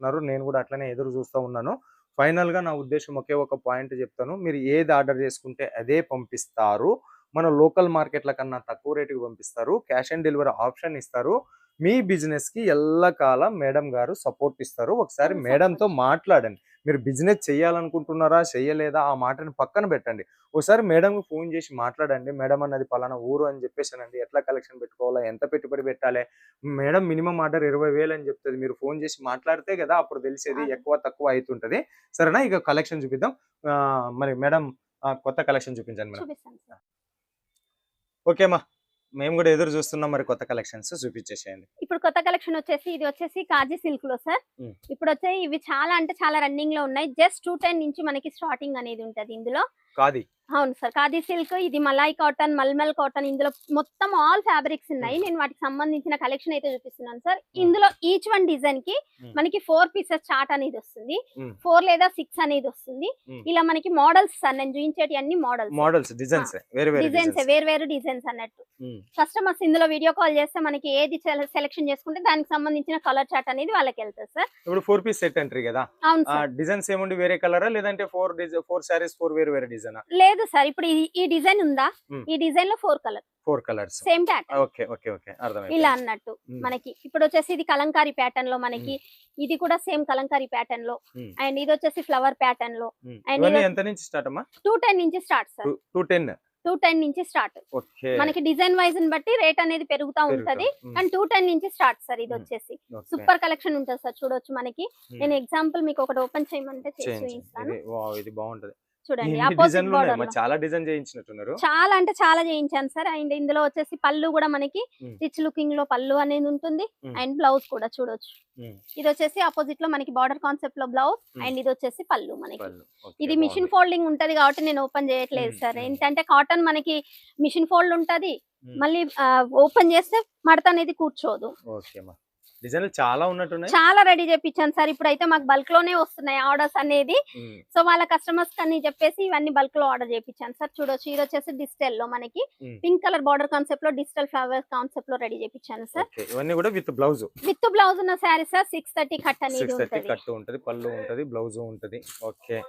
అనుకుంటున్నారు. నేను కూడా అట్లనే ఎదురు చూస్తూ ఉన్నాను. ఫైనల్‌గా నా ఉద్దేశ్యం ఒకే ఒక పాయింట్ చెప్తాను. మీరు ఏది ఆర్డర్ చేసుకుంటే అదే పంపిస్తారు. మన లోకల్ మార్కెట్‌ల కన్నా తక్కువ రేటుకి పంపిస్తారు. క్యాష్ ఆన్ డెలివరీ ఆప్షన్ ఇస్తారు. మీ బిజినెస్‌కి ఎల్లకాలం మేడం గారు సపోర్ట్ ఇస్తారు. ఒకసారి ఫుల్ మేడంతో సపోర్ట్. మాట్లాడండి. మీరు బిజినెస్ చేయాలనుకుంటున్నారా? చేయలేదా? ఆ మాటని పక్కన పెట్టండి. ఒకసారి మేడంకి ఫోన్ చేసి మాట్లాడండి. మేడం అన్నది పలానా ఊరు అని చెప్పేసానండి. ఎట్లా కలెక్షన్ పెట్టుకోవాలా? ఎంత పెట్టుబడి పెట్టాలే? మేడం మినిమమ్ ఆర్డర్ 20,000 అని చెప్తది. మీరు ఫోన్ చేసి మాట్లాడితే గదా! అప్పుడు తెలిసేది. అవును. ఎక్కువ తక్కువ అయితుంటది. సరేనా? ఇక కలెక్షన్ చూపిద్దాం. మరి మేడం కొత్త కలెక్షన్ చూపించండి మేడం. చూపిస్తాను సార్. ఓకే అమ్మా. మేము గూడా ఎదురు చూస్తున్నాం. మరి కొత్త కలెక్షన్స్ చూపించేసేయండి. ఇప్పుడు కొత్త కలెక్షన్ వచ్చేసి ఇది వచ్చేసి కాజీ సిల్క్ లో సార్. హ్మ్. ఇప్పుడు వచ్చే ఇవి చాలా అంటే చాలా రన్నింగ్ లో ఉన్నాయి. జస్ట్ 210 నుంచి మనకి స్టార్టింగ్ అనేది ఉంటది ఇందులో. ఖాదీ. అవును సార్. ఖాదీ సిల్క్, ఇది మలాయ్ కాటన్, మల్మల్ కాటన్, ఇందులో మొత్తం ఆల్ ఫ్యాబ్రిక్స్ ఉన్నాయి. హ్మ్. నేను వాటికి సంబంధించిన కలెక్షన్ అయితే చూపిస్తున్నాను సార్. హ్మ్. ఇందులో ఈచ్ వన్ డిజైన్ కి హ్మ్. మనకి 4 పీసెస్ చార్ట్ అనేది వస్తుంది. హ్మ్. 4 లేదా 6 అనేది వస్తుంది. హ్మ్. ఇలా మనకి మోడల్స్ సార్, నేను చూపించేటి అన్ని మోడల్స్. మోడల్స్ డిజైన్సే. వేరే వేరే డిజైన్స్ డిజైన్స్. వేరు వేరు డిజైన్స్ అన్నట్టు. హ్మ్. కస్టమర్స్ ఇందులో వీడియో కాల్ చేస్తే మనకి ఏది సెలెక్షన్ చేసుకుంటే దానికి సంబంధించిన కలర్ చార్ట్ అనేది వాళ్ళకెళ్తది సార్. ఇప్పుడు 4 పీస్ సెట్ అంటారు గదా! అవును సార్. డిజైన్స్ ఏముండి వేరే కలరా? లేదంటే 4 సారీస్ 4 వేరు వేరే డిజైనా? లేదు సార్. ఇప్పుడు ఈ డిజైన్ ఉందా? హ్మ్. ఈ డిజైన్ లో 4 colour 4 colours. Same pattern. Okay. Okay. Okay. ఇలా అర్థమైపోయింది. అన్నట్టు హ్మ్. మనకి. ఇప్పుడొచ్చేసి ఇది కలంకారీ ప్యాటర్న్ లో హ్మ్. మనకి. ఇది కూడా సేమ్ కలంకారీ ప్యాటర్న్ లో. హ్మ్. అండ్ ఇదొచ్చేసి ఫ్లవర్ ప్యాటర్న్ లో. హ్మ్. అండ్ ఇవన్నీ ఇది ఎంత నుంచి స్టార్ట్ అమ్మా? 210 నుంచి స్టార్ట్ సార్. 210. 210 నుంచి స్టార్ట్. ఓకే. మనకి డిజైన్ వైజ్ ని బట్టి రేట్ అనేది పెరుగుతా ఉంటది. పెరుగుతుంది. హ్మ్. కానీ 210 నుంచి స్టార్ట్ సార్ హ్మ్. ఇదొచ్చేసి. ఓకే. సూపర్ కలెక్షన్ ఉంటది సార్, చూడొచ్చు మనకి. హ్మ్. నేను ఎగ్జాంపుల్ మీకు ఒకటి ఓపెన్ చేయమంటే చేసి చేయించండి. చూపిస్తాను. ఇది వావ్! ఇది బావుంటది. చూడండి ఎన్ని అపోజిట్ డిజైన్‌లున్నాయి బోర్డర్ అమ్మా! లో. చాలా డిజైన్ చేయించినట్టున్నారు. చాలా అంటే చాలా చేయించాను సార్. అండ్ ఇందులో వచ్చేసి పళ్ళు కూడా మనకి హ్మ్. రిచ్ లుకింగ్ లో పళ్ళు అనేది ఉంటుంది. హ్మ్. అండ్ బ్లౌజ్ కూడా చూడొచ్చు. హ్మ్. ఇది వచ్చేసి అపోజిట్ లో మనకి బార్డర్ కాన్సెప్ట్ లో బ్లౌజ్. హ్మ్. అండ్ ఇది వచ్చేసి పళ్ళు మనకి. పళ్ళు. ఓకే. ఇది మిషన్ బావుంది. ఫోల్డింగ్ ఉంటది కాబట్టి నేను ఓపెన్ చేయట్లేదు హ్మ్. సార్. హ్మ్. ఏంటంటే కాటన్ మనకి మిషన్ ఫోల్డ్ ఉంటది. హ్మ్. మళ్ళీ ఓపెన్ చేస్తే మడత అనేది కూర్చోదు. ఓకే అమ్మా. డిజైన్‌లు చాలా ఉన్నట్టున్నాయి. చాలా రెడీ చేపిచ్చాను సార్. ఇప్పుడైతే మాకు బల్క్ లోనే వస్తున్నాయి ఆర్డర్స్ అనేది. హ్మ్. సో వాళ్ళ కస్టమర్స్ కని చెప్పేసి ఇవన్నీ బల్క్ లో ఆర్డర్ చేపిచ్చాను సార్. చూడొచ్చు ఇది వచ్చేసి డిజిటల్ లో మనకి హ్మ్. పింక్ కలర్ బార్డర్ కాన్సెప్ట్ లో డిజిటల్ ఫ్లవర్స్ కాన్సెప్ట్ లో రెడీ చేపిచ్చాను సార్. ఓకే. ఇవన్నీ గూడా విత్ బ్లౌజు. విత్ బ్లౌజ్ ఉన్న శారీ సార్ 630 కట్ అనేది 630 ఉంటది. కట్టు ఉంటది. పళ్ళు ఉంటది. బ్లౌజు ఉంటది. ఓకే.